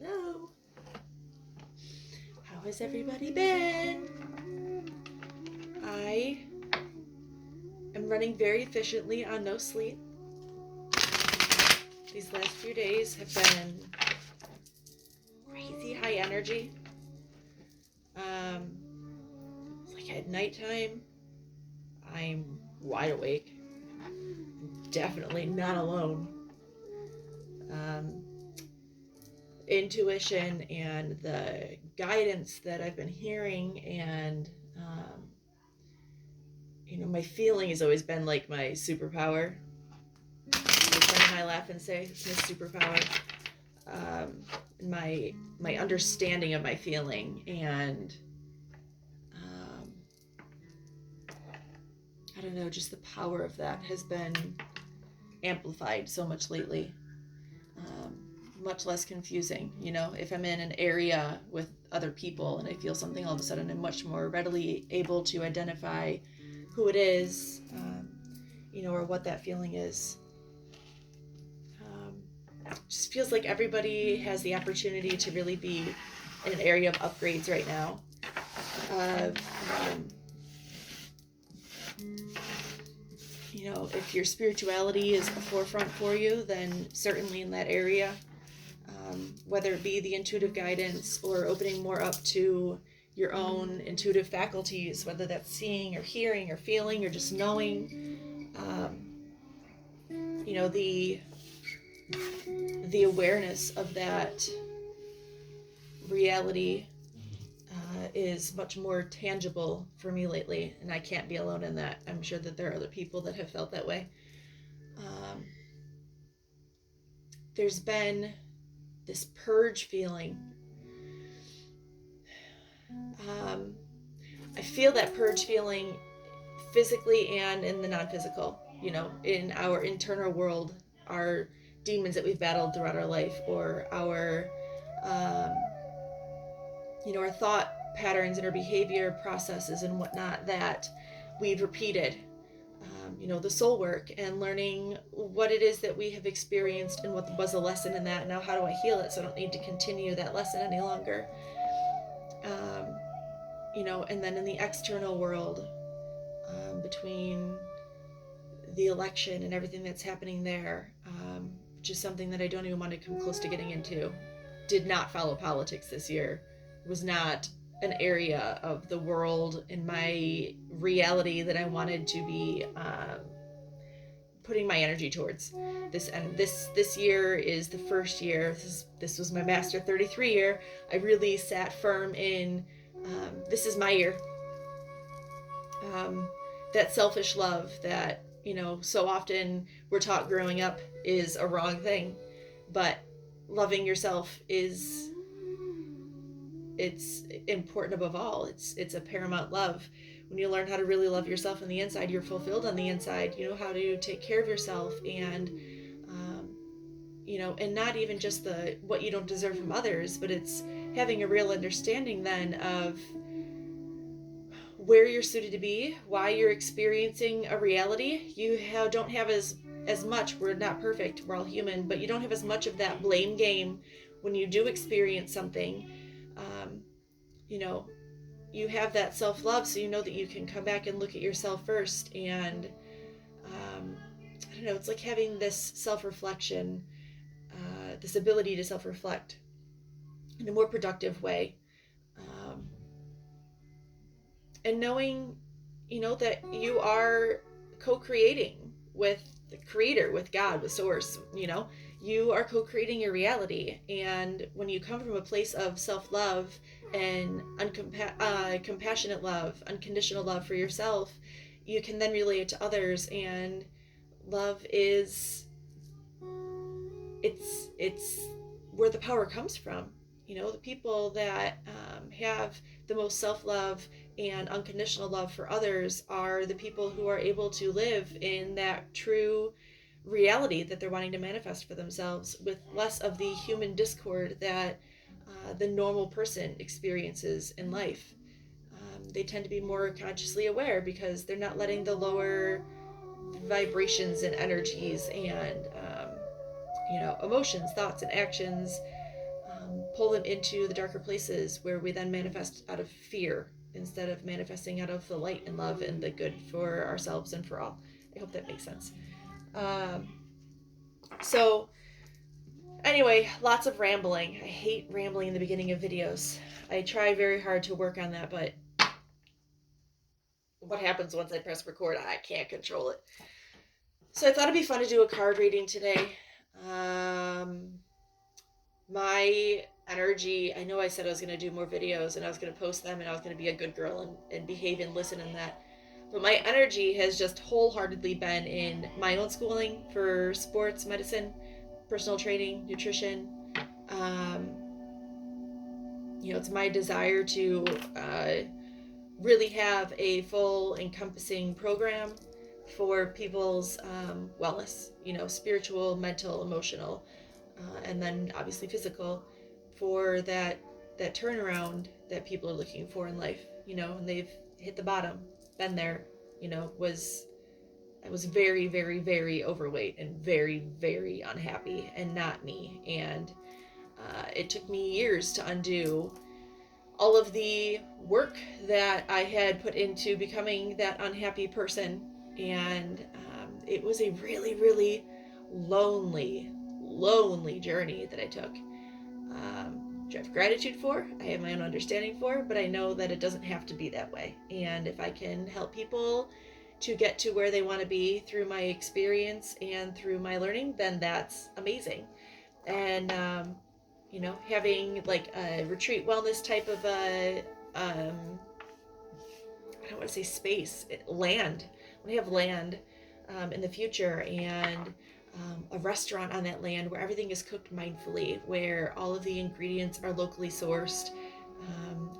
Hello. How has everybody been? I am running very efficiently on no sleep. These last few days have been crazy high energy. Like at nighttime, I'm wide awake. Definitely not alone. Intuition and the guidance that I've been hearing, and my feeling has always been like my superpower. My friend and I laugh and say it's my superpower. My understanding of my feeling, and I don't know, just the power of that has been amplified so much lately. Much less confusing. If I'm in an area with other people and I feel something, all of a sudden I'm much more readily able to identify who it is, or what that feeling is. Just feels like everybody has the opportunity to really be in an area of upgrades right now. If your spirituality is a forefront for you, then certainly in that area, whether it be the intuitive guidance or opening more up to your own intuitive faculties, whether that's seeing or hearing or feeling or just knowing, the awareness of that reality is much more tangible for me lately, and I can't be alone in that. I'm sure that there are other people that have felt that way. There's been this purge feeling. I feel that purge feeling physically and in the non-physical, in our internal world, our demons that we've battled throughout our life, or our our thought patterns and our behavior processes and whatnot that we've repeated. The soul work and learning what it is that we have experienced and what was a lesson in that. Now, how do I heal it so I don't need to continue that lesson any longer? And then in the external world, between the election and everything that's happening there, which is something that I don't even want to come close to getting into. Did not follow politics this year. Was not an area of the world in my reality that I wanted to be putting my energy towards. This year is the first year. This was my Master 33 year. I really sat firm in this is my year. That selfish love that so often we're taught growing up is a wrong thing, but loving yourself it's important above all. It's a paramount love. When you learn how to really love yourself on the inside, you're fulfilled on the inside. You know how to take care of yourself, and and not even just the what you don't deserve from others, but it's having a real understanding then of where you're suited to be, why you're experiencing a reality. You don't have as much, we're not perfect, we're all human, but you don't have as much of that blame game when you do experience something. You have that self-love, so you know that you can come back and look at yourself first, and I don't know, it's like having this self-reflection, this ability to self-reflect in a more productive way, and knowing that you are co-creating with the creator, with God, with source. You are co-creating your reality, and when you come from a place of self-love and compassionate love, unconditional love for yourself, you can then relate to others. And love is it's where the power comes from. The people that have the most self-love and unconditional love for others are the people who are able to live in that true reality that they're wanting to manifest for themselves, with less of the human discord that the normal person experiences in life. They tend to be more consciously aware because they're not letting the lower vibrations and energies and emotions, thoughts, and actions pull them into the darker places where we then manifest out of fear instead of manifesting out of the light and love and the good for ourselves and for all. I hope that makes sense. So anyway, lots of rambling. I hate rambling in the beginning of videos. I try very hard to work on that, but what happens once I press record? I can't control it. So I thought it'd be fun to do a card reading today. My energy, I know I said I was going to do more videos and I was going to post them and I was going to be a good girl and behave and listen and that. But my energy has just wholeheartedly been in my own schooling for sports, medicine, personal training, nutrition. It's my desire to really have a full encompassing program for people's wellness, spiritual, mental, emotional, and then obviously physical, for that turnaround that people are looking for in life, and they've hit the bottom, been there, I was very, very, very overweight and very, very unhappy and not me. And it took me years to undo all of the work that I had put into becoming that unhappy person. And it was a really, really lonely journey that I took. Which I have gratitude for, I have my own understanding for, but I know that it doesn't have to be that way. And if I can help people to get to where they want to be through my experience and through my learning, then that's amazing. And having like a retreat wellness type of a I don't want to say space, land. I want to have land in the future, and a restaurant on that land where everything is cooked mindfully, where all of the ingredients are locally sourced,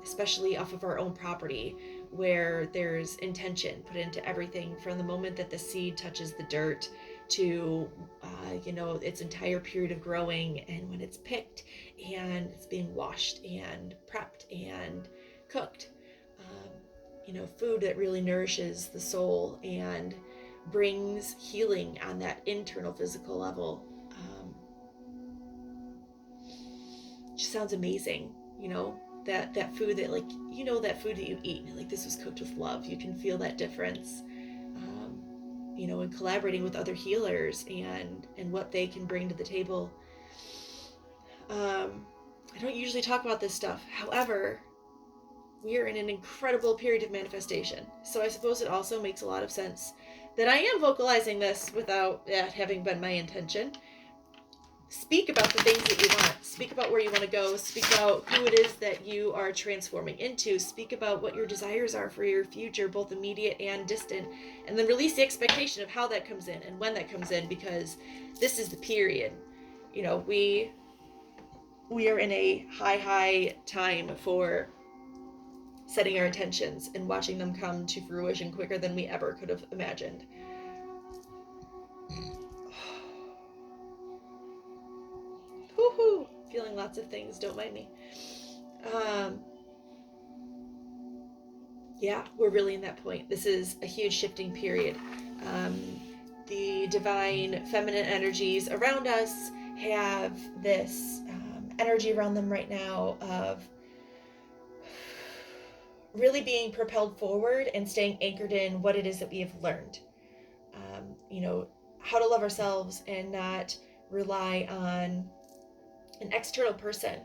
especially off of our own property, where there's intention put into everything from the moment that the seed touches the dirt to its entire period of growing, and when it's picked and it's being washed and prepped and cooked. Food that really nourishes the soul and brings healing on that internal physical level. Just sounds amazing, that food that that food that you eat, like this was cooked with love. You can feel that difference, and collaborating with other healers and what they can bring to the table. I don't usually talk about this stuff. However, we are in an incredible period of manifestation. So I suppose it also makes a lot of sense that I am vocalizing this without that having been my intention. Speak about the things that you want. Speak about where you want to go. Speak about who it is that you are transforming into. Speak about what your desires are for your future, both immediate and distant. And then release the expectation of how that comes in and when that comes in, because this is the period. We are in a high time for setting our intentions and watching them come to fruition quicker than we ever could have imagined. Woohoo! Feeling lots of things, don't mind me. We're really in that point. This is a huge shifting period. The divine feminine energies around us have this energy around them right now of really being propelled forward and staying anchored in what it is that we have learned. How to love ourselves and not rely on an external person.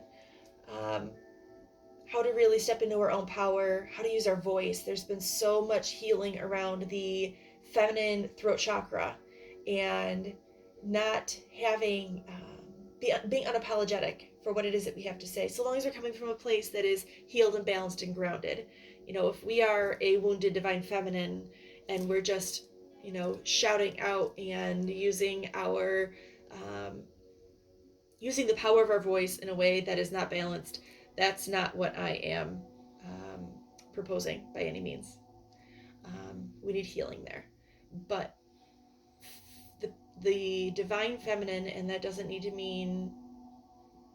How to really step into our own power, how to use our voice. There's been so much healing around the feminine throat chakra, and not having, being unapologetic for what it is that we have to say, so long as we're coming from a place that is healed and balanced and grounded. If we are a wounded divine feminine and we're just, shouting out and using our, using the power of our voice in a way that is not balanced, that's not what I am proposing by any means. We need healing there. But the divine feminine, and that doesn't need to mean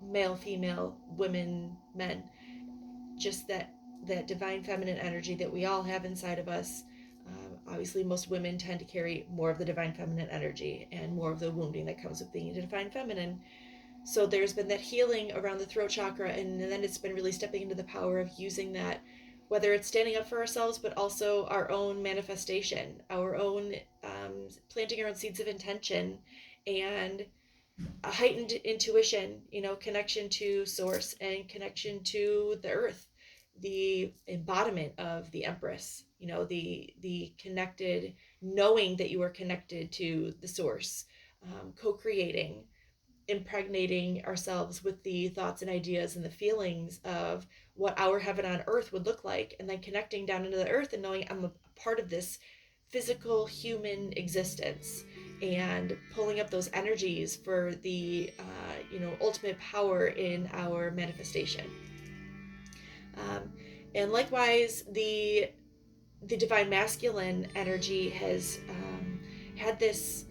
male, female, women, men, just that divine feminine energy that we all have inside of us. Obviously, most women tend to carry more of the divine feminine energy and more of the wounding that comes with being a divine feminine. So there's been that healing around the throat chakra, and then it's been really stepping into the power of using that, whether it's standing up for ourselves, but also our own manifestation, our own planting our own seeds of intention, and a heightened intuition, connection to source and connection to the earth, the embodiment of the Empress, the connected, knowing that you are connected to the source, co-creating, impregnating ourselves with the thoughts and ideas and the feelings of what our heaven on earth would look like, and then connecting down into the earth and knowing I'm a part of this physical human existence, and pulling up those energies for the ultimate power in our manifestation. And likewise, the divine masculine energy has had this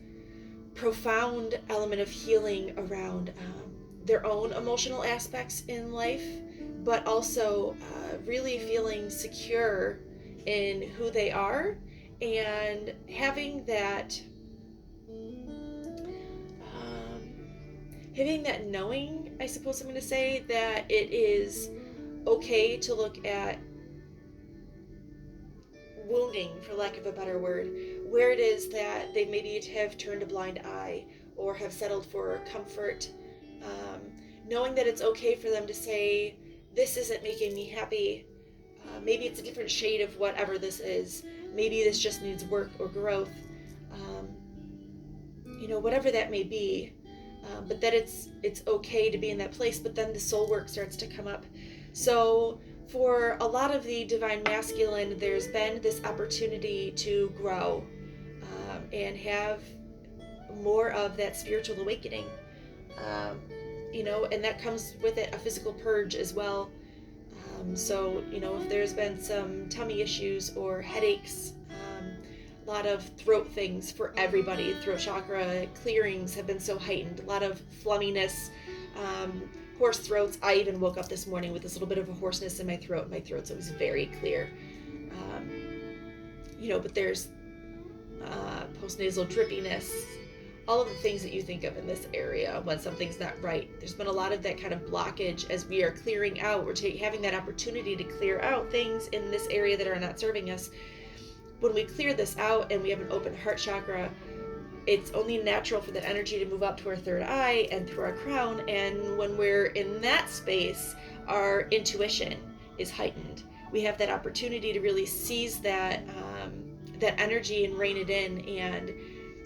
profound element of healing around their own emotional aspects in life, but also really feeling secure in who they are, and having that knowing, I suppose I'm going to say, that it is okay to look at wounding, for lack of a better word, where it is that they maybe have turned a blind eye or have settled for comfort, knowing that it's okay for them to say, this isn't making me happy. Maybe it's a different shade of whatever this is. Maybe this just needs work or growth. Whatever that may be. But that it's okay to be in that place, but then the soul work starts to come up. So for a lot of the divine masculine, there's been this opportunity to grow and have more of that spiritual awakening. And that comes with it a physical purge as well. So if there's been some tummy issues or headaches, a lot of throat things for everybody. Throat chakra clearings have been so heightened. A lot of flumminess, hoarse throats. I even woke up this morning with this little bit of a hoarseness in my throat. My throat's always very clear. But there's postnasal drippiness, all of the things that you think of in this area when something's not right. There's been a lot of that kind of blockage as we are clearing out. We're having that opportunity to clear out things in this area that are not serving us. When we clear this out and we have an open heart chakra, it's only natural for that energy to move up to our third eye and through our crown. And when we're in that space, our intuition is heightened. We have that opportunity to really seize that energy and rein it in, and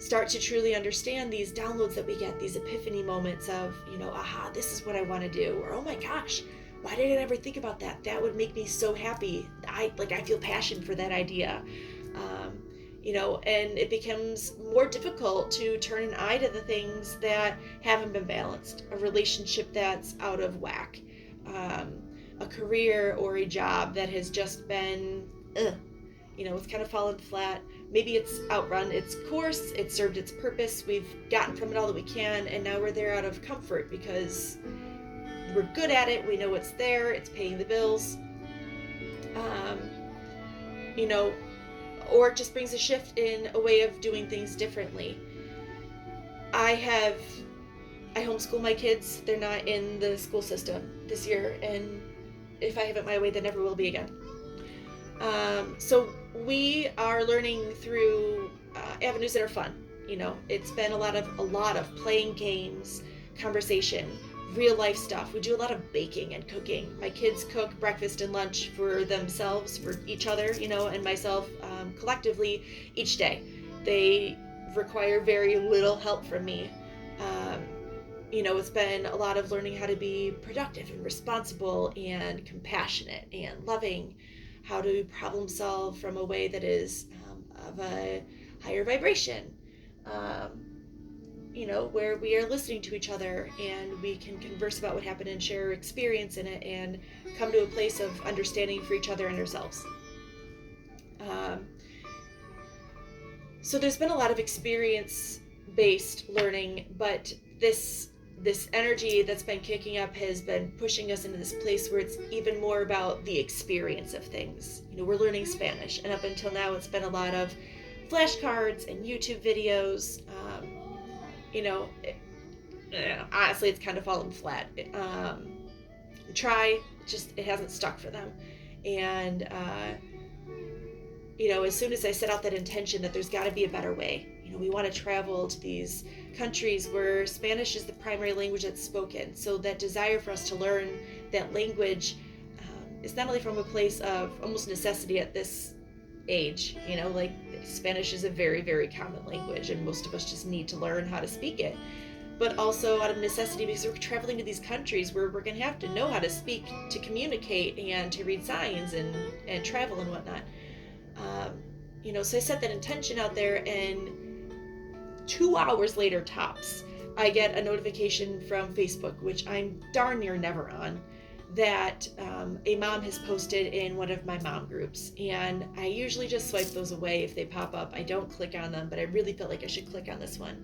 start to truly understand these downloads that we get, these epiphany moments of, aha, this is what I want to do, or oh my gosh, why did I never think about that? That would make me so happy. I feel passion for that idea. And it becomes more difficult to turn an eye to the things that haven't been balanced, a relationship that's out of whack, a career or a job that has just been, it's kind of fallen flat. Maybe it's outrun its course, it's served its purpose, we've gotten from it all that we can, and now we're there out of comfort because we're good at it, we know it's there, it's paying the bills. Or it just brings a shift in a way of doing things differently. I homeschool my kids. They're not in the school system this year, and if I have it my way, they never will be again. So we are learning through avenues that are fun. It's been a lot of playing games, conversation, real life stuff. We do a lot of baking and cooking. My kids cook breakfast and lunch for themselves, for each other, and myself collectively each day. They require very little help from me. It's been a lot of learning how to be productive and responsible and compassionate and loving, how to problem solve from a way that is of a higher vibration. Where we are listening to each other and we can converse about what happened and share experience in it and come to a place of understanding for each other and ourselves. So there's been a lot of experience-based learning, but this energy that's been kicking up has been pushing us into this place where it's even more about the experience of things. We're learning Spanish, and up until now it's been a lot of flashcards and YouTube videos. honestly, it's kind of fallen flat. Try, it hasn't stuck for them. And as soon as I set out that intention that there's got to be a better way, we want to travel to these countries where Spanish is the primary language that's spoken. So that desire for us to learn that language is not only from a place of almost necessity at this age, like Spanish is a very, very common language and most of us just need to learn how to speak it, but also out of necessity because we're traveling to these countries where we're going to have to know how to speak, to communicate, and to read signs and travel and whatnot. So I set that intention out there, and 2 hours later tops, I get a notification from Facebook, which I'm darn near never on, that a mom has posted in one of my mom groups. And I usually just swipe those away if they pop up. I don't click on them, but I really felt like I should click on this one.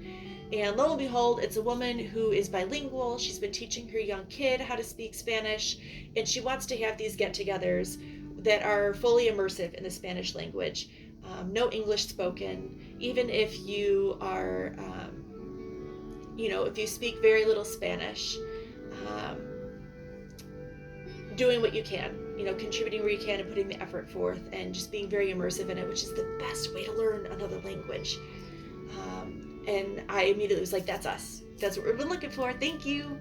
And lo and behold, it's a woman who is bilingual. She's been teaching her young kid how to speak Spanish, and she wants to have these get-togethers that are fully immersive in the Spanish language. No English spoken. Even if you are, if you speak very little Spanish, doing what you can, contributing where you can and putting the effort forth and just being very immersive in it, which is the best way to learn another language. And I immediately was like, that's us. That's what we've been looking for. Thank you.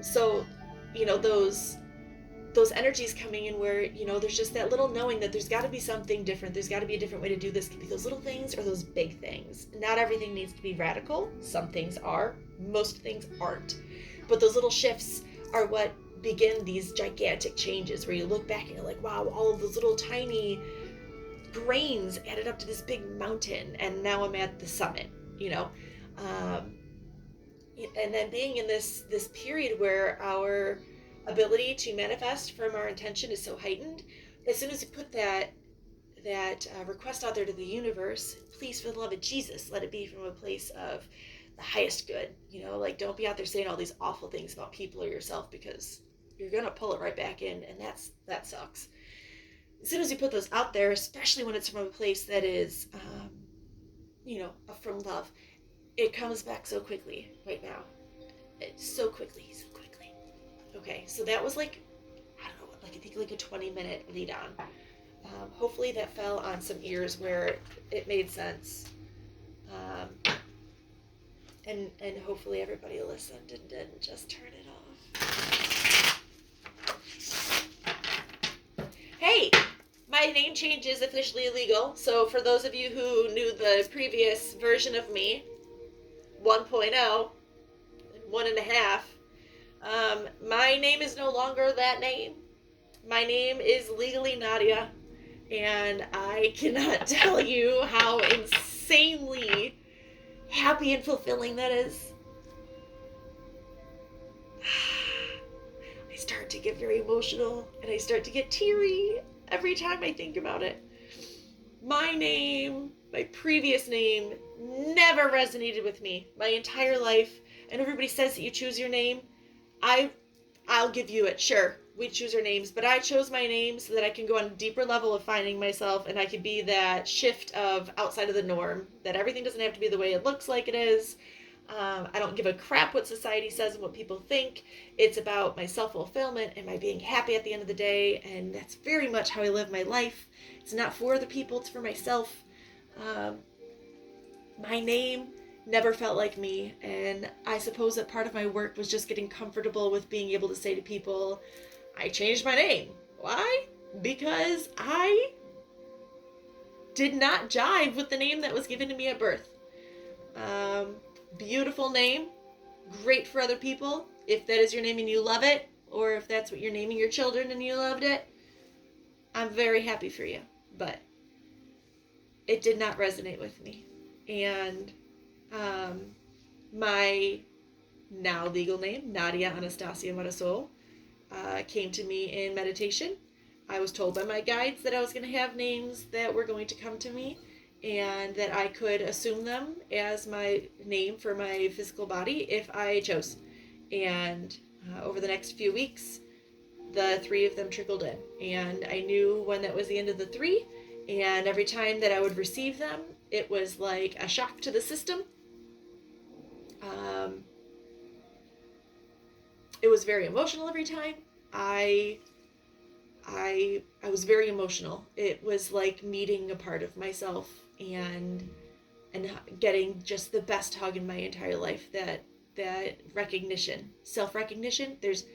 So, those energies coming in where, there's just that little knowing that there's got to be something different. There's got to be a different way to do this. It could be those little things or those big things. Not everything needs to be radical. Some things are. Most things aren't. But those little shifts are what begin these gigantic changes where you look back and you're like, wow, all of those little tiny grains added up to this big mountain, and now I'm at the summit, and then being in this period where our ability to manifest from our intention is so heightened. As soon as you put that request out there to the universe, please, for the love of Jesus, let it be from a place of the highest good. Don't be out there saying all these awful things about people or yourself, because you're gonna pull it right back in, and that sucks. As soon as you put those out there, especially when it's from a place that is from love, it comes back so quickly right now. So quickly. Okay, so that was I think a 20-minute lead on. Hopefully that fell on some ears where it made sense. And hopefully everybody listened and didn't just turn it off. Hey, my name change is officially illegal. So for those of you who knew the previous version of me, 1.0, 1.5, my name is no longer that name. My name is legally Nadia, and I cannot tell you how insanely happy and fulfilling that is. I start to get very emotional, and I start to get teary every time I think about it. My name, my previous name, never resonated with me my entire life. And everybody says that you choose your name. I'll give you it. Sure, we choose our names, but I chose my name so that I can go on a deeper level of finding myself, and I could be that shift of outside of the norm, that everything doesn't have to be the way it looks like it is. I don't give a crap what society says and what people think. It's about my self-fulfillment and my being happy at the end of the day, and that's very much how I live my life. It's not for other people, it's for myself. My name never felt like me, and I suppose that part of my work was just getting comfortable with being able to say to people, I changed my name. Why? Because I did not jive with the name that was given to me at birth. Beautiful name, great for other people. If that is your name and you love it, or if that's what you're naming your children and you loved it, I'm very happy for you. But it did not resonate with me. And my now legal name, Nadia Anastasia Marisol, came to me in meditation. I was told by my guides that I was going to have names that were going to come to me, and that I could assume them as my name for my physical body if I chose. And over the next few weeks, the 3 of them trickled in, and I knew when that was the end of the 3, and every time that I would receive them, it was like a shock to the system. It was very emotional every time. I I was very emotional. It was like meeting a part of myself and getting just the best hug in my entire life. That recognition, self-recognition. There's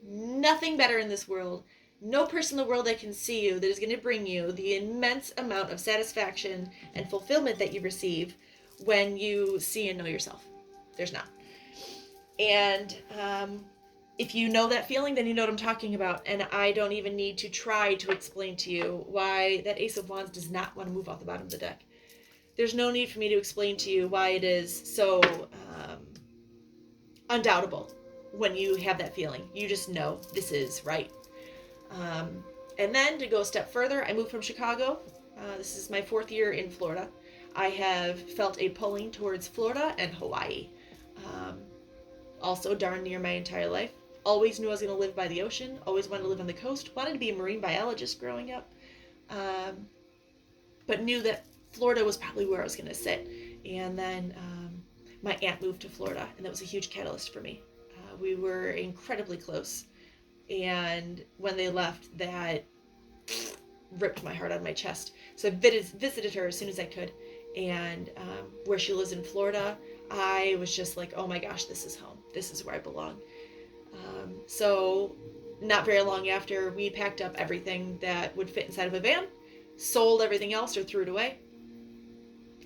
nothing better in this world. No person in the world that can see you that is going to bring you the immense amount of satisfaction and fulfillment that you receive when you see and know yourself. There's not. And if you know that feeling, then you know what I'm talking about. And I don't even need to try to explain to you why that Ace of Wands does not want to move off the bottom of the deck. There's no need for me to explain to you why it is so undoubtable when you have that feeling. You just know this is right. And then to go a step further, I moved from Chicago. This is my 4th year in Florida. I have felt a pulling towards Florida and Hawaii. Also darn near my entire life. Always knew I was going to live by the ocean. Always wanted to live on the coast. Wanted to be a marine biologist growing up. But knew that Florida was probably where I was going to sit. And then my aunt moved to Florida, and that was a huge catalyst for me. We were incredibly close. And when they left, that ripped my heart out of my chest. So I visited her as soon as I could. And where she lives in Florida, I was just like, oh my gosh, this is home. This is where I belong. So not very long after, we packed up everything that would fit inside of a van, sold everything else or threw it away.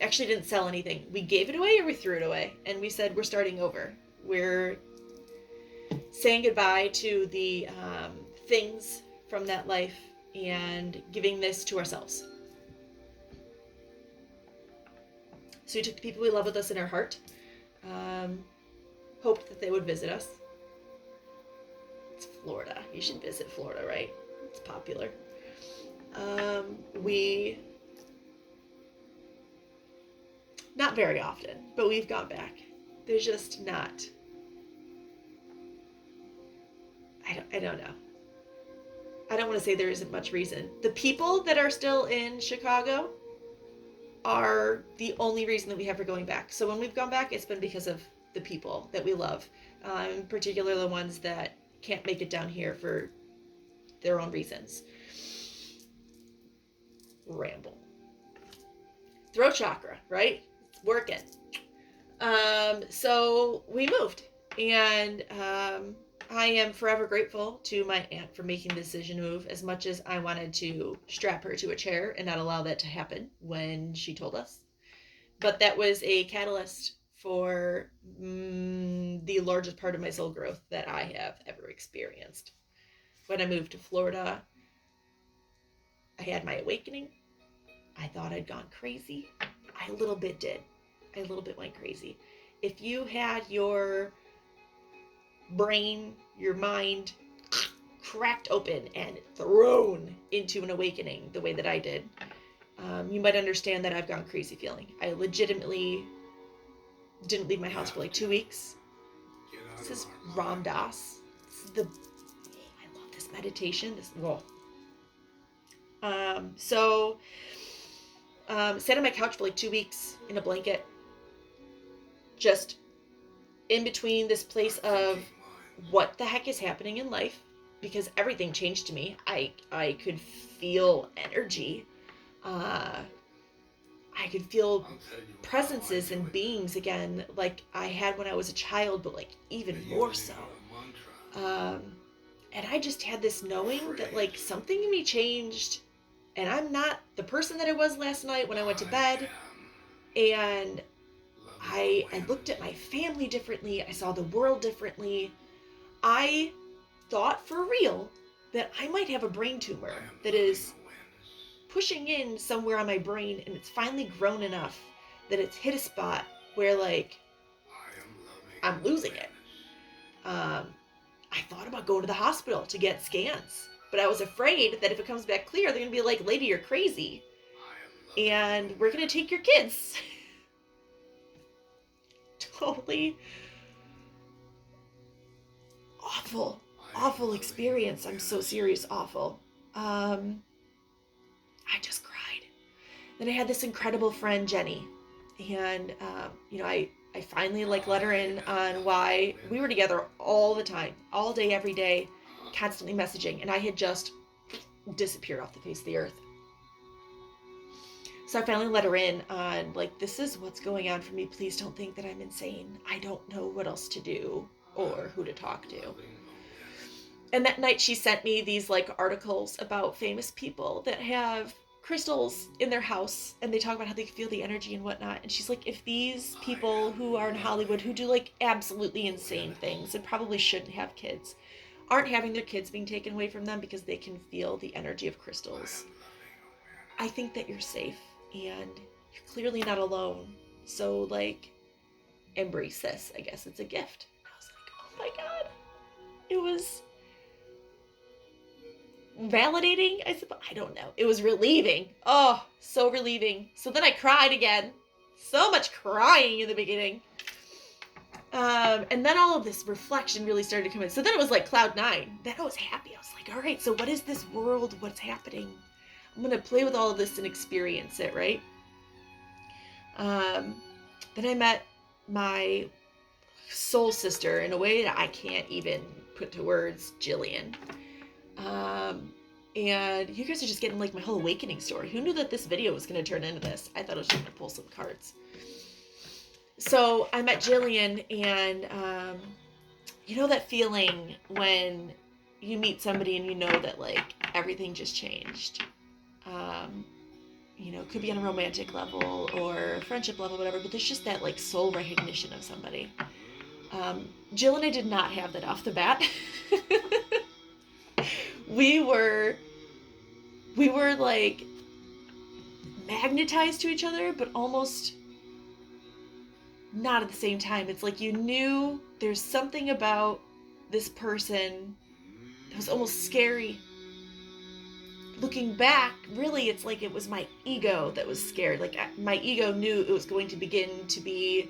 Actually didn't sell anything. We gave it away or we threw it away. And we said, we're starting over. We're saying goodbye to the things from that life and giving this to ourselves. So we took the people we love with us in our heart. Hoped that they would visit us. It's Florida. You should visit Florida, right? It's popular. We, not very often, but we've gone back. There's just not, I don't know. I don't want to say there isn't much reason. The people that are still in Chicago are the only reason that we have for going back. So when we've gone back, it's been because of the people that we love, in particular the ones that can't make it down here for their own reasons. Ramble. Throat chakra, right? Working. So we moved, and I am forever grateful to my aunt for making the decision to move, as much as I wanted to strap her to a chair and not allow that to happen when she told us. But that was a catalyst for the largest part of my soul growth that I have ever experienced. When I moved to Florida, I had my awakening. I thought I'd gone crazy. I a little bit did. I a little bit went crazy. If you had your brain, your mind cracked open and thrown into an awakening the way that I did, you might understand that I've gone crazy feeling. I legitimately didn't leave my house for like 2 weeks. This is Ram Dass. I love this meditation. Sat on my couch for like 2 weeks in a blanket, just in between this place of what the heck is happening in life, because everything changed to me. I could feel energy. I could feel presences and beings again, like I had when I was a child, but like even more so. And I just had this knowing that like something in me changed, and I'm not the person that I was last night when I went to bed. And I looked at my family differently. I saw the world differently. I thought for real that I might have a brain tumor that is pushing in somewhere on my brain, and it's finally grown enough that it's hit a spot where like I'm losing it. I thought about going to the hospital to get scans, but I was afraid that if it comes back clear, they're gonna be like, lady, you're crazy, and we're gonna take your kids. Totally awful experience. I'm so serious, awful. I just cried. Then I had this incredible friend, Jenny, and I I finally like let her in on why we were together all the time, all day, every day, constantly messaging, and I had just disappeared off the face of the earth. So I finally let her in on, like, this is what's going on for me. Please don't think that I'm insane. I don't know what else to do or who to talk to. And that night she sent me these like articles about famous people that have crystals in their house, and they talk about how they feel the energy and whatnot. And she's like, if these people who are in Hollywood who do like absolutely insane things and probably shouldn't have kids aren't having their kids being taken away from them because they can feel the energy of crystals, I think that you're safe and you're clearly not alone. So like, embrace this. I guess it's a gift. I was like, oh my God. It was validating, I suppose. I don't know. It was relieving. Oh, so relieving. So then I cried again. So much crying in the beginning. And then all of this reflection really started to come in. So then it was like cloud nine. Then I was happy. I was like, all right, so what is this world? What's happening? I'm going to play with all of this and experience it, right? Then I met my soul sister in a way that I can't even put to words, Jillian. And you guys are just getting like my whole awakening story. Who knew that this video was going to turn into this? I thought I was just going to pull some cards. So I met Jillian, and you know that feeling when you meet somebody and you know that like everything just changed. You know, it could be on a romantic level or friendship level, whatever, but there's just that like soul recognition of somebody. Jill and I did not have that off the bat. we were like magnetized to each other, but almost not at the same time. It's like you knew there's something about this person that was almost scary. Looking back, really, it's like it was my ego that was scared. Like my ego knew it was going to begin to be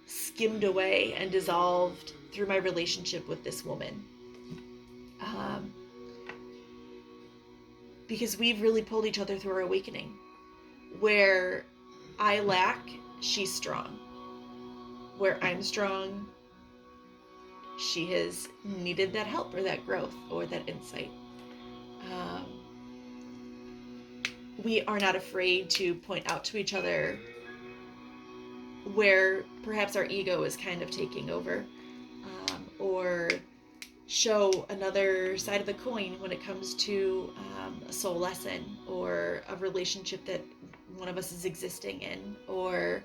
skimmed away and dissolved through my relationship with this woman. Because we've really pulled each other through our awakening. Where I lack, she's strong. Where I'm strong, she has needed that help or that growth or that insight. We are not afraid to point out to each other where perhaps our ego is kind of taking over, or show another side of the coin when it comes to a soul lesson or a relationship that one of us is existing in, or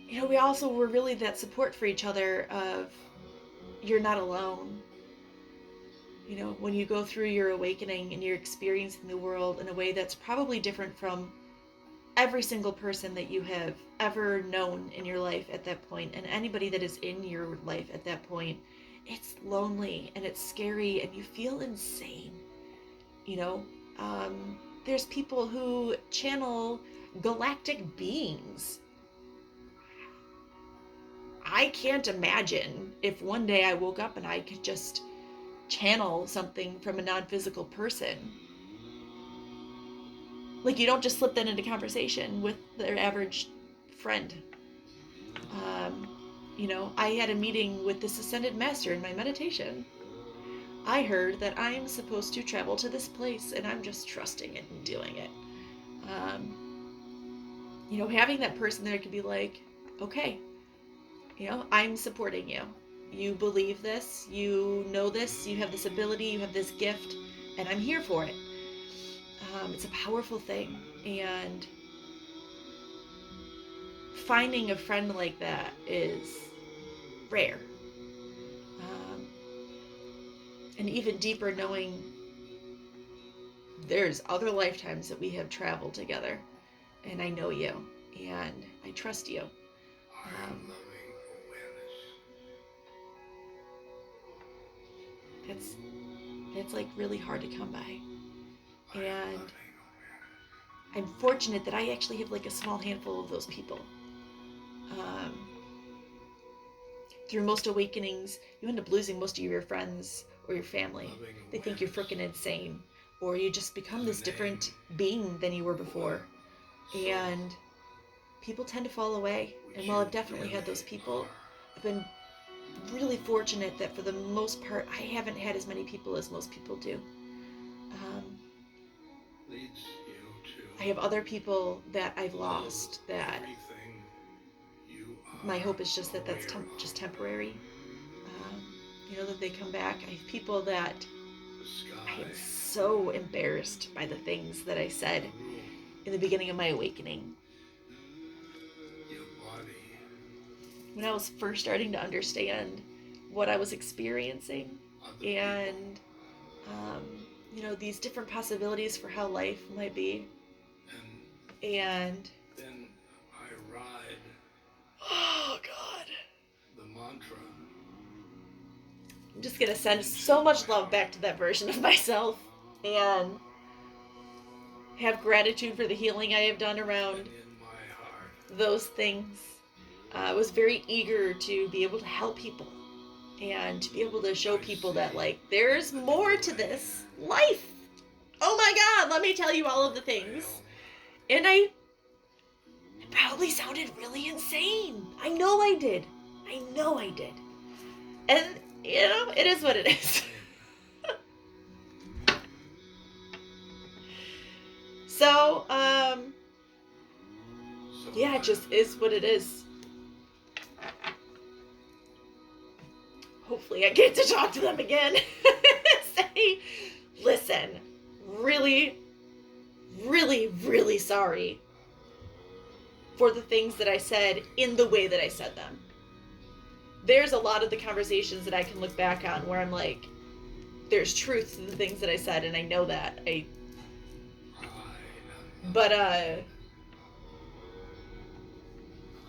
you know, we also were really that support for each other of, you're not alone. You know, when you go through your awakening and you're experiencing the world in a way that's probably different from every single person that you have ever known in your life at that point, and anybody that is in your life at that point, it's lonely and it's scary and you feel insane. You know, there's people who channel galactic beings. I can't imagine if one day I woke up and I could just channel something from a non-physical person. Like, you don't just slip that into conversation with their average friend. You know, I had a meeting with this ascended master in my meditation. I heard that I'm supposed to travel to this place, and I'm just trusting it and doing it. You know, having that person there could be like, okay, you know, I'm supporting you. You believe this, you know this, you have this ability, you have this gift, and I'm here for it. It's a powerful thing, and finding a friend like that is rare. And even deeper, knowing there's other lifetimes that we have traveled together, and I know you, and I trust you. It's like really hard to come by. And I'm fortunate that I actually have like a small handful of those people. Through most awakenings, you end up losing most of your friends or your family. They think you're freaking insane, or you just become this different being than you were before. And people tend to fall away. And while I've definitely had those people, I've been really fortunate that for the most part, I haven't had as many people as most people do. Um, I have other people that I've lost that my hope is just that that's just temporary. That they come back. I have people that I am so embarrassed by the things that I said in the beginning of my awakening. When I was first starting to understand what I was experiencing and, these different possibilities for how life might be. And then I ride. Oh, God. The mantra. I'm just going to send so much love back to that version of myself and have gratitude for the healing I have done around those things. I was very eager to be able to help people and to be able to show people that, like, there's more to this life. Oh my God, let me tell you all of the things. And it probably sounded really insane. I know I did. And, it is what it is. So, yeah, it just is what it is. Hopefully I get to talk to them again. Say, listen, really, really, really sorry for the things that I said in the way that I said them. There's a lot of the conversations that I can look back on where I'm like, there's truth to the things that I said, and I know that. But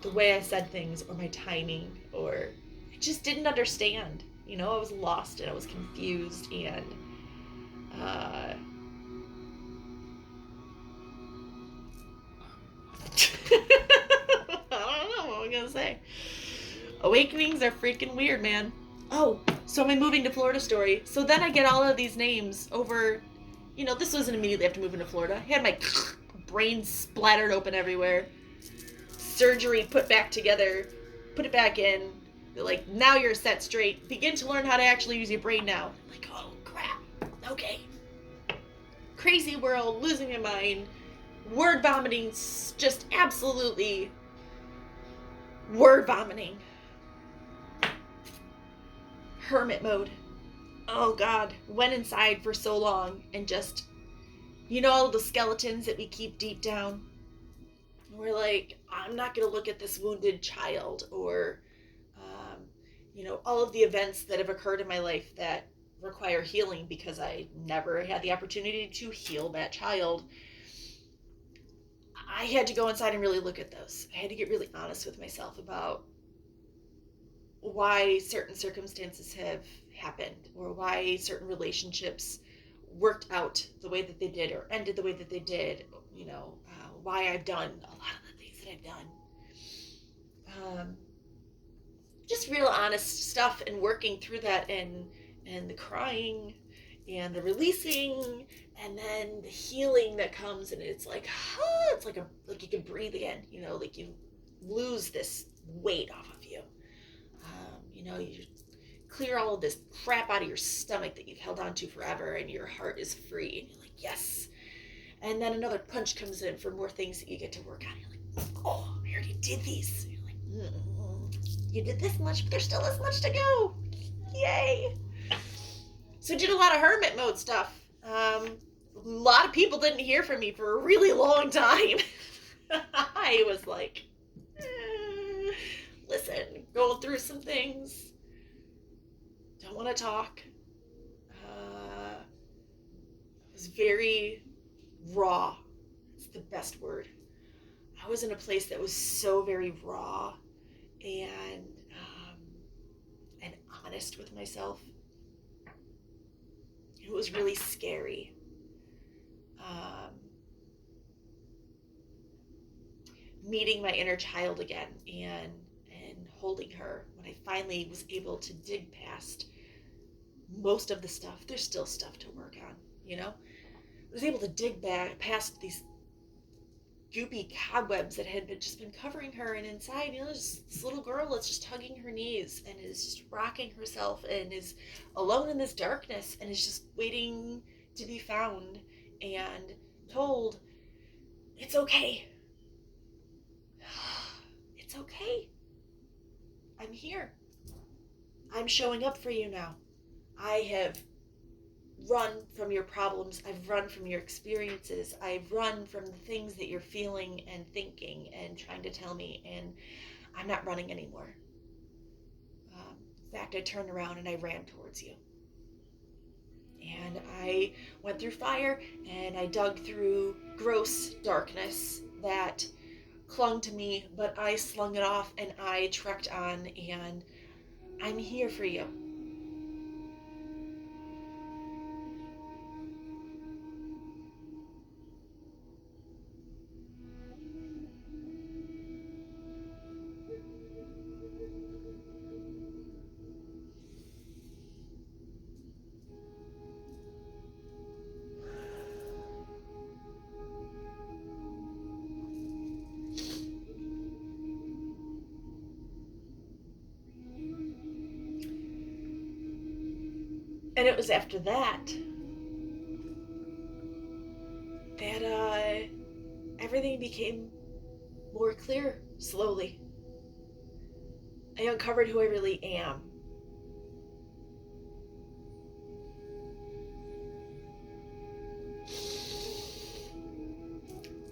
the way I said things, or my timing, or I just didn't understand. I was lost and I was confused, and I don't know what I'm gonna say. Awakenings are freaking weird, man. Oh, so my moving to Florida story. So then I get all of these names over, this wasn't immediately after moving to Florida. I had my brain splattered open everywhere. Surgery put back together, put it back in. They're like, now you're set straight. Begin to learn how to actually use your brain now. I'm like, oh crap. Okay. Crazy world, losing my mind, word vomiting, just absolutely word vomiting. Hermit mode. Oh God, went inside for so long and just, all the skeletons that we keep deep down. We're like, I'm not going to look at this wounded child or, all of the events that have occurred in my life that require healing because I never had the opportunity to heal that child. I had to go inside and really look at those. I had to get really honest with myself about why certain circumstances have happened or why certain relationships worked out the way that they did or ended the way that they did, why I've done a lot of the things that I've done. Just real honest stuff and working through that and the crying and the releasing and then the healing that comes, and it's like, it's like you can breathe again, like you lose this weight off of you. You clear all of this crap out of your stomach that you've held on to forever, and your heart is free, and you're like, yes. And then another punch comes in for more things that you get to work on. You're like, oh, I already did these. And you're like, you did this much, but there's still this much to go. Yay. So did a lot of hermit mode stuff. A lot of people didn't hear from me for a really long time. I was like, listen, going through some things. Don't want to talk. It was very raw. It's the best word. I was in a place that was so very raw and honest with myself. It was really scary. Meeting my inner child again and holding her when I finally was able to dig past most of the stuff. There's still stuff to work on, I was able to dig back past these goopy cobwebs that had just been covering her, and inside, just this little girl that's just hugging her knees and is just rocking herself and is alone in this darkness and is just waiting to be found and told, it's okay. It's okay. I'm here. I'm showing up for you now. I have run from your problems. I've run from your experiences. I've run from the things that you're feeling and thinking and trying to tell me, and I'm not running anymore. In fact, I turned around and I ran towards you. And I went through fire, and I dug through gross darkness that clung to me, but I slung it off and I trekked on, and I'm here for you. And it was after that that everything became more clear slowly. I uncovered who I really am.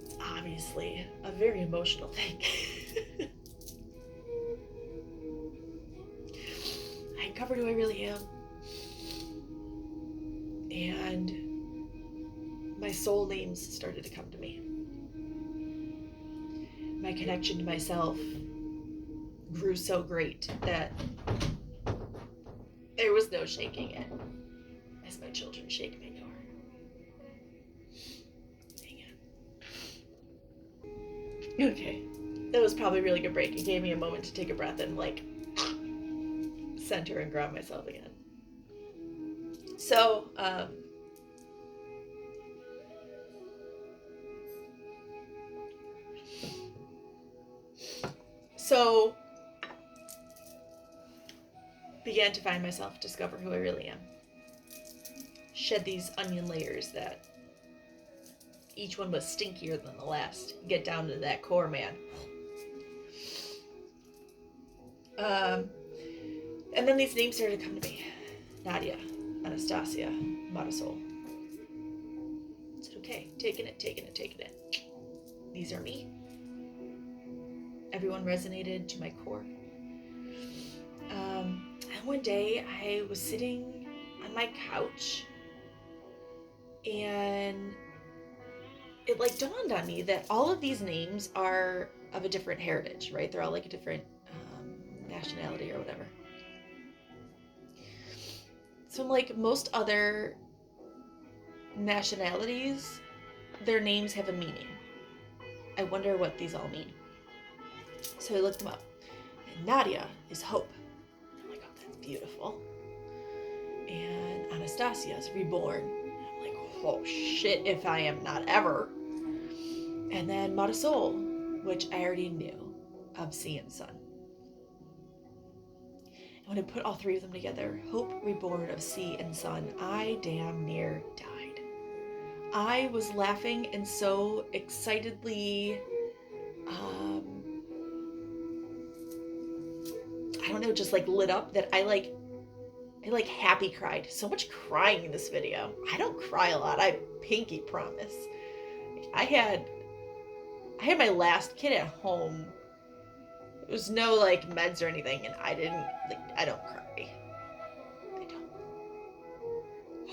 It's obviously a very emotional thing. I uncovered who I really am. And my soul names started to come to me. My connection to myself grew so great that there was no shaking it as my children shake my door. Hang on. Okay. That was probably a really good break. It gave me a moment to take a breath and center and ground myself again. So, began to find myself, discover who I really am. Shed these onion layers that each one was stinkier than the last. Get down to that core, man. And then these names started to come to me. Nadia, Anastasia, Marisol. I said, okay, taking it. These are me. Everyone resonated to my core. And one day I was sitting on my couch, and it dawned on me that all of these names are of a different heritage, right? They're all a different nationality or whatever. So most other nationalities, their names have a meaning. I wonder what these all mean. So I looked them up. And Nadia is hope. I'm like, oh, that's beautiful. And Anastasia is reborn. I'm like, oh shit, if I am not ever. And then Marisol, which I already knew, of sea and sun. And when I put all three of them together, hope reborn of sea and sun, I damn near died. I was laughing and so excitedly, I don't know, just lit up that I happy cried. So much crying in this video. I don't cry a lot, I pinky promise. I had my last kid at home. It was no meds or anything, and I didn't I don't cry. I don't.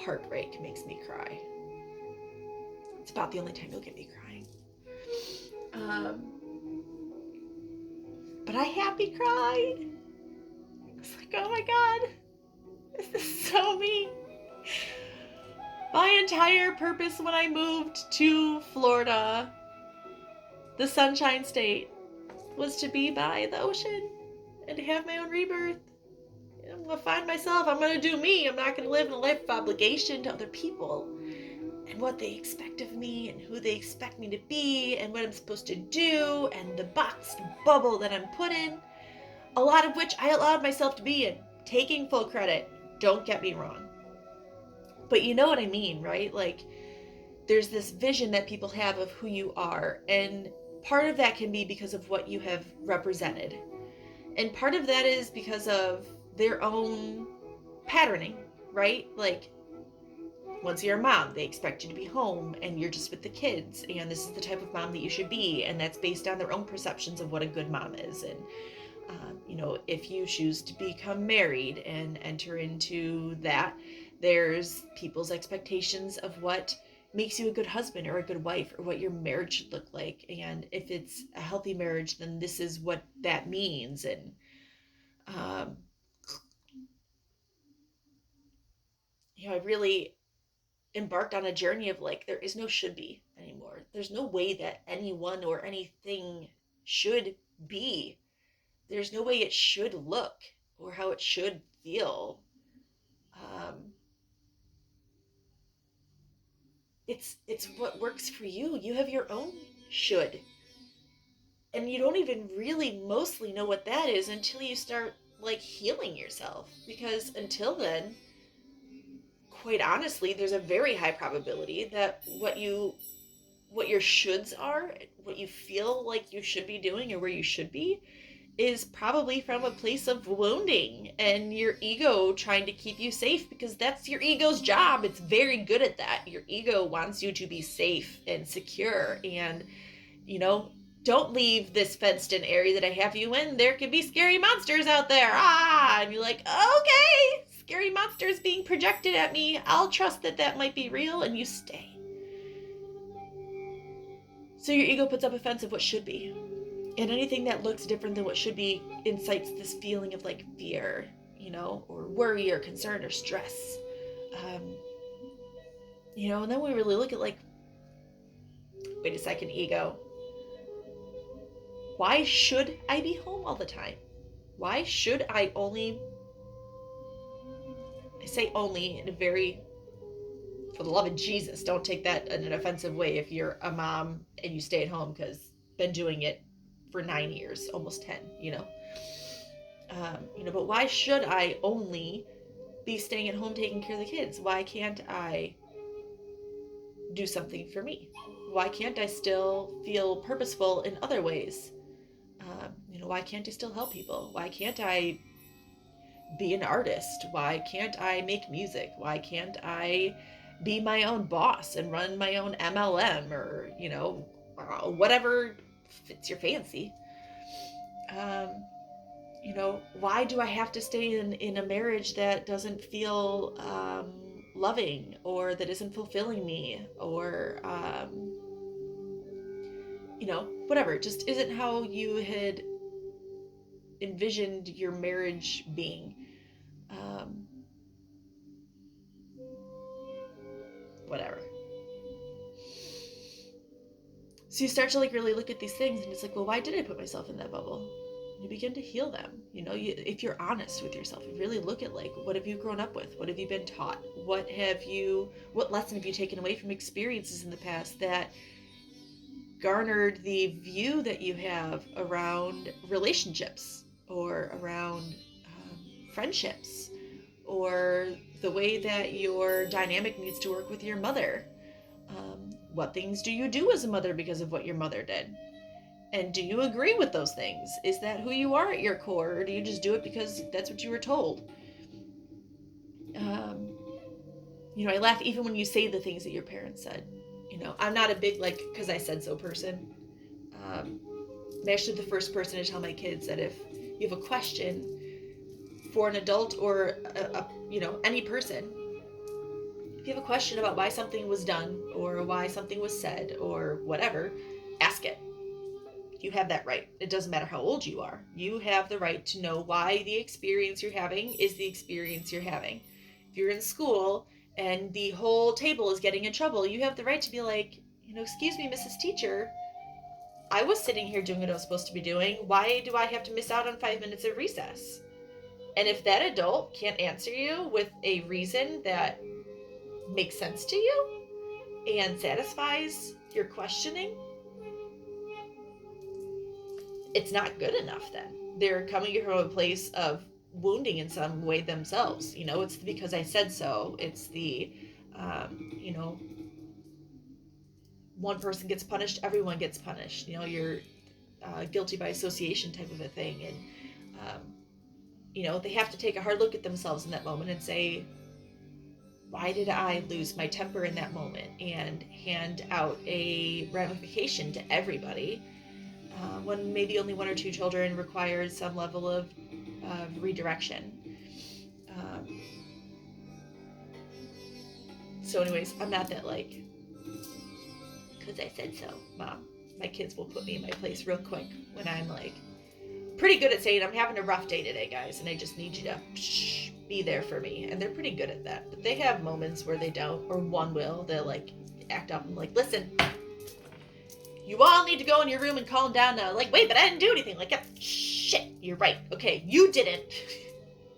Heartbreak makes me cry. It's about the only time you'll get me crying. But I happy cried. I was like, oh my god, this is so me. My entire purpose when I moved to Florida, the Sunshine State, was to be by the ocean and to have my own rebirth. I'm gonna find myself. I'm gonna do me. I'm not gonna live in a life of obligation to other people. and what they expect of me and who they expect me to be and what I'm supposed to do and the boxed bubble that I'm put in, a lot of which I allowed myself to be in, taking full credit. Don't get me wrong. But you know what I mean, right? Like, there's this vision that people have of who you are, and part of that can be because of what you have represented. And part of that is because of their own patterning, right? Like, once you're a mom, they expect you to be home and you're just with the kids, and this is the type of mom that you should be, and that's based on their own perceptions of what a good mom is. And if you choose to become married and enter into that, there's people's expectations of what makes you a good husband or a good wife, or what your marriage should look like. And if it's a healthy marriage, then this is what that means. And um, I really embarked on a journey of like, there is no should be anymore. There's no way that anyone or anything should be. There's no way it should look or how it should feel. Um, it's what works for you. You have your own should, and you don't even really mostly know what that is until you start like healing yourself. Because until then, quite honestly, there's a very high probability that what your shoulds are, what you feel like you should be doing or where you should be, is probably from a place of wounding and your ego trying to keep you safe, because that's your ego's job. It's very good at that. Your ego wants you to be safe and secure, and don't leave this fenced in area that I have you in. There could be scary monsters out there. And you're like, okay, scary monsters being projected at me. I'll trust that that might be real, and you stay. So your ego puts up a fence of what should be. And anything that looks different than what should be incites this feeling of like fear, or worry or concern or stress. Um, and then we really look at like, wait a second, ego. Why should I be home all the time? Why should I say only in a very, for the love of Jesus, don't take that in an offensive way if you're a mom and you stay at home, because been doing it for 9 years, almost 10, but why should I only be staying at home taking care of the kids? Why can't I do something for me? Why can't I still feel purposeful in other ways? Why can't I still help people? Why can't I be an artist? Why can't I make music? Why can't I be my own boss and run my own MLM, or whatever fits your fancy? Why do I have to stay in a marriage that doesn't feel loving, or that isn't fulfilling me, or whatever, it just isn't how you had envisioned your marriage being. Whatever. So you start to like really look at these things, and it's like, well, why did I put myself in that bubble? You begin to heal them. If you're honest with yourself, you really look at like, what have you grown up with? What have you been taught? What lesson have you taken away from experiences in the past that garnered the view that you have around relationships, or around friendships, or the way that your dynamic needs to work with your mother? What things do you do as a mother because of what your mother did? And do you agree with those things? Is that who you are at your core, or do you just do it because that's what you were told? I laugh even when you say the things that your parents said. I'm not a big like, because I said so person. I'm actually the first person to tell my kids that if you have a question for an adult or any person, if you have a question about why something was done or why something was said or whatever, ask it. You have that right. It doesn't matter how old you are. You have the right to know why the experience you're having is the experience you're having. If you're in school and the whole table is getting in trouble, you have the right to be like, excuse me, Mrs. Teacher, I was sitting here doing what I was supposed to be doing. Why do I have to miss out on 5 minutes of recess? And if that adult can't answer you with a reason that makes sense to you, and satisfies your questioning, it's not good enough then. They're coming from a place of wounding in some way themselves. It's because I said so. It's the, you know, one person gets punished, everyone gets punished. You're guilty by association type of a thing. And, they have to take a hard look at themselves in that moment and say, why did I lose my temper in that moment? And hand out a ramification to everybody when maybe only one or two children required some level of redirection. So anyways, I'm not that like, because I said so, Mom. My kids will put me in my place real quick when I'm like, pretty good at saying, I'm having a rough day today, guys, and I just need you to be there for me. And they're pretty good at that. But they have moments where they don't, or one will. They'll like act up and like, listen, you all need to go in your room and calm down now. Like, wait, but I didn't do anything. Like, shit, you're right. Okay, you didn't.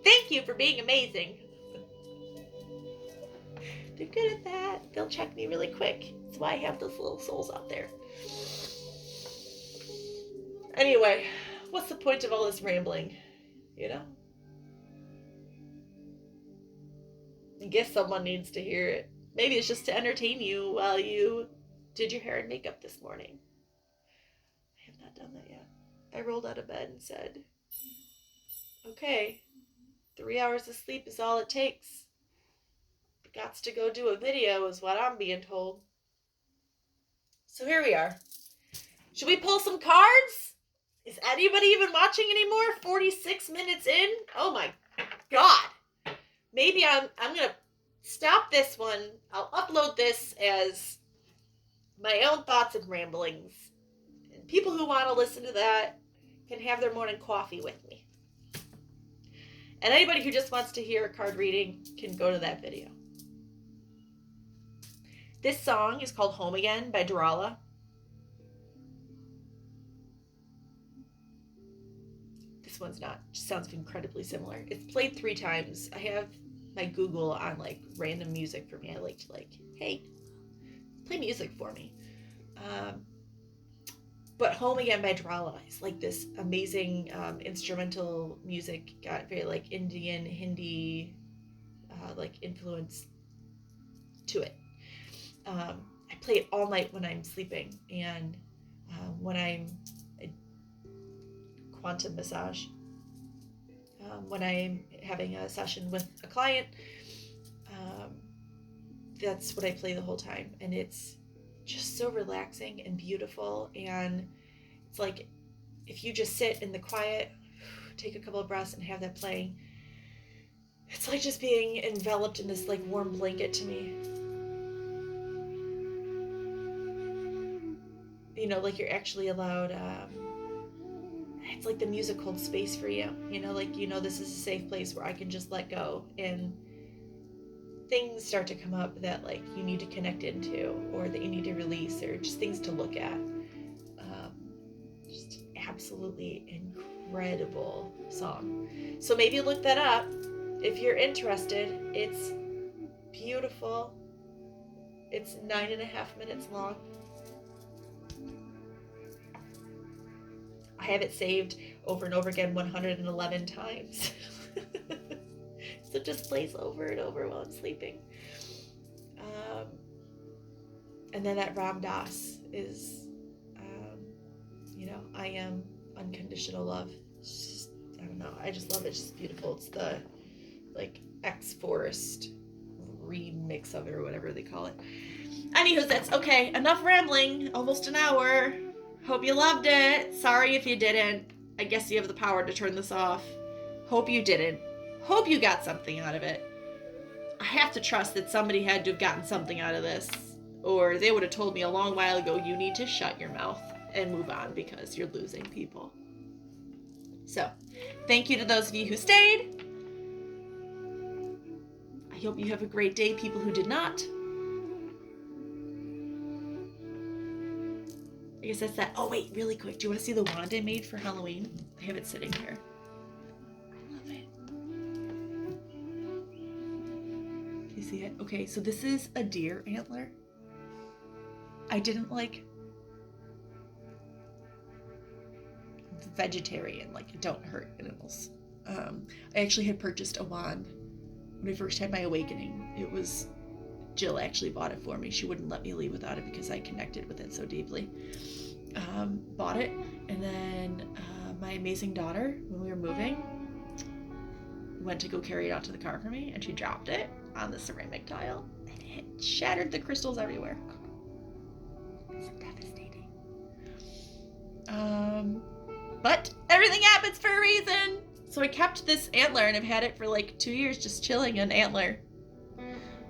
Thank you for being amazing. They're good at that. They'll check me really quick. That's why I have those little souls out there. Anyway, what's the point of all this rambling? I guess someone needs to hear it. Maybe it's just to entertain you while you did your hair and makeup this morning. I have not done that yet. I rolled out of bed and said, okay, 3 hours of sleep is all it takes. Gots to go do a video is what I'm being told. So here we are. Should we pull some cards? Is anybody even watching anymore? 46 minutes in? Oh my God. Maybe I'm going to stop this one. I'll upload this as my own thoughts and ramblings. And people who want to listen to that can have their morning coffee with me. And anybody who just wants to hear a card reading can go to that video. This song is called Home Again by Durala. This one's not. It just sounds incredibly similar. It's played 3 times. I have my Google on like random music for me. I like to hey, play music for me. But Home Again by Durala is like this amazing instrumental music. Got very like Indian, Hindi like influence to it. I play it all night when I'm sleeping, and when I'm quantum massage, when I'm having a session with a client, that's what I play the whole time, and it's just so relaxing and beautiful. And it's like if you just sit in the quiet, take a couple of breaths and have that playing, it's like just being enveloped in this like warm blanket to me. Like you're actually allowed, it's like the music holds space for you, this is a safe place where I can just let go, and things start to come up that like you need to connect into, or that you need to release, or just things to look at. Just absolutely incredible song. So maybe look that up if you're interested. It's beautiful. It's 9.5 minutes long. I have it saved over and over again 111 times. So it just plays over and over while I'm sleeping. And then that Ram Dass is, I am unconditional love. It's just, I don't know. I just love it. It's just beautiful. It's the like X-Forest remix of it, or whatever they call it. Anywho, that's okay. Enough rambling. Almost an hour. Hope you loved it. Sorry if you didn't. I guess you have the power to turn this off. Hope you didn't. Hope you got something out of it. I have to trust that somebody had to have gotten something out of this, or they would have told me a long while ago, you need to shut your mouth and move on because you're losing people. So, thank you to those of you who stayed. I hope you have a great day, people who did not. I guess that's that. Oh, wait, really quick. Do you want to see the wand I made for Halloween? I have it sitting here. I love it. Do you see it? Okay, so this is a deer antler. I didn't like vegetarian, like I don't hurt animals. I actually had purchased a wand when I first had my awakening. It was Jill actually bought it for me. She wouldn't let me leave without it because I connected with it so deeply. Bought it, and then my amazing daughter, when we were moving, went to go carry it out to the car for me, and she dropped it on the ceramic tile, and it shattered the crystals everywhere. It's devastating. But everything happens for a reason. So I kept this antler, and I've had it for like 2 years, just chilling an antler.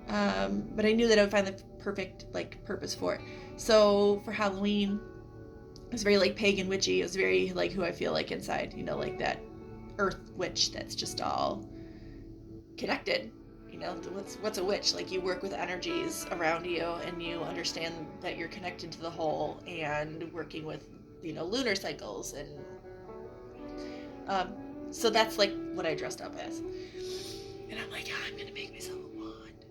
But I knew that I would find the perfect like purpose for it. So for Halloween, it was very like pagan witchy. It was very like who I feel like inside, you know, like that earth witch that's just all connected. You know, what's a witch? Like you work with energies around you, and you understand that you're connected to the whole, and working with, you know, lunar cycles, and so that's like what I dressed up as. And I'm like, I'm gonna make myself a wand.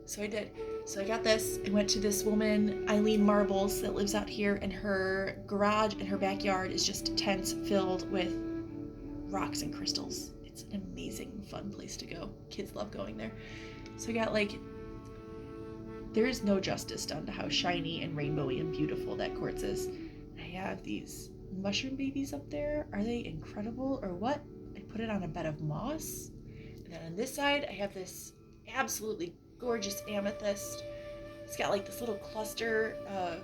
So I did. So I got this. I went to this woman, Eileen Marbles, that lives out here, and her garage and her backyard is just tents filled with rocks and crystals. It's an amazing, fun place to go. Kids love going there. So I got like, there is no justice done to how shiny and rainbowy and beautiful that quartz is. I have these mushroom babies up there. Are they incredible or what? I put it on a bed of moss. And then on this side, I have this absolutely gorgeous amethyst. It's got like this little cluster of,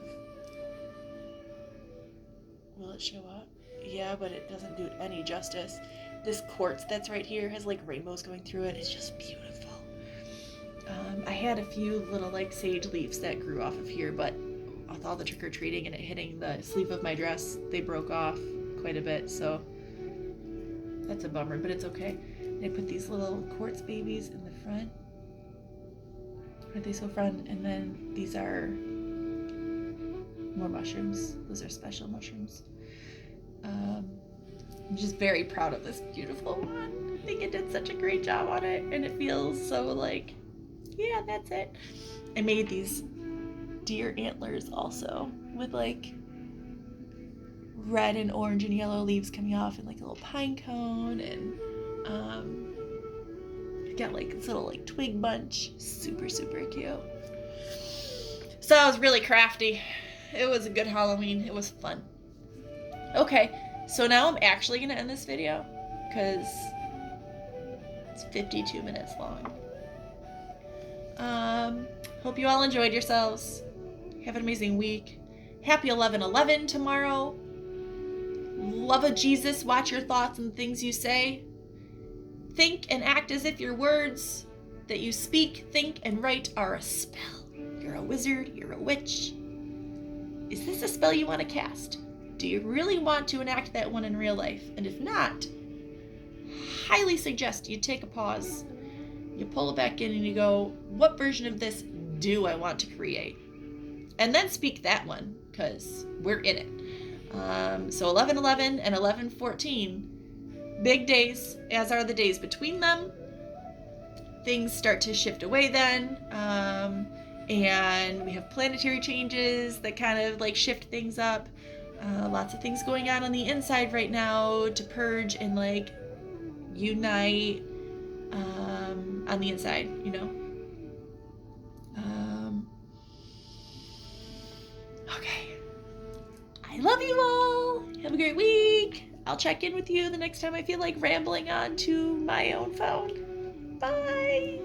will it show up? Yeah, but it doesn't do it any justice. This quartz that's right here has like rainbows going through it. It's just beautiful. I had a few little like sage leaves that grew off of here, but with all the trick-or-treating and it hitting the sleeve of my dress, they broke off quite a bit, so that's a bummer, but it's okay. And I put these little quartz babies in the front. Aren't they so fun? And then these are more mushrooms. Those are special mushrooms. I'm just very proud of this beautiful one. I think it did such a great job on it, and it feels so like, yeah, that's it. I made these deer antlers also with like red and orange and yellow leaves coming off, and like a little pine cone, and I got like this little like twig bunch. Super, super cute. So I was really crafty. It was a good Halloween. It was fun. Okay, so now I'm actually gonna end this video because it's 52 minutes long. Hope you all enjoyed yourselves. Have an amazing week. Happy 11/11 tomorrow. Love of Jesus. Watch your thoughts and things you say. Think and act as if your words that you speak, think, and write are a spell. You're a wizard. You're a witch. Is this a spell you want to cast? Do you really want to enact that one in real life? And if not, highly suggest you take a pause. You pull it back in and you go, what version of this do I want to create? And then speak that one, because we're in it. So 11/11 and 11/14, big days, as are the days between them. Things start to shift away then. And we have planetary changes that kind of like shift things up. Lots of things going on the inside right now to purge and like unite on the inside, you know. Okay. I love you all. Have a great week. I'll check in with you the next time I feel like rambling on to my own phone. Bye.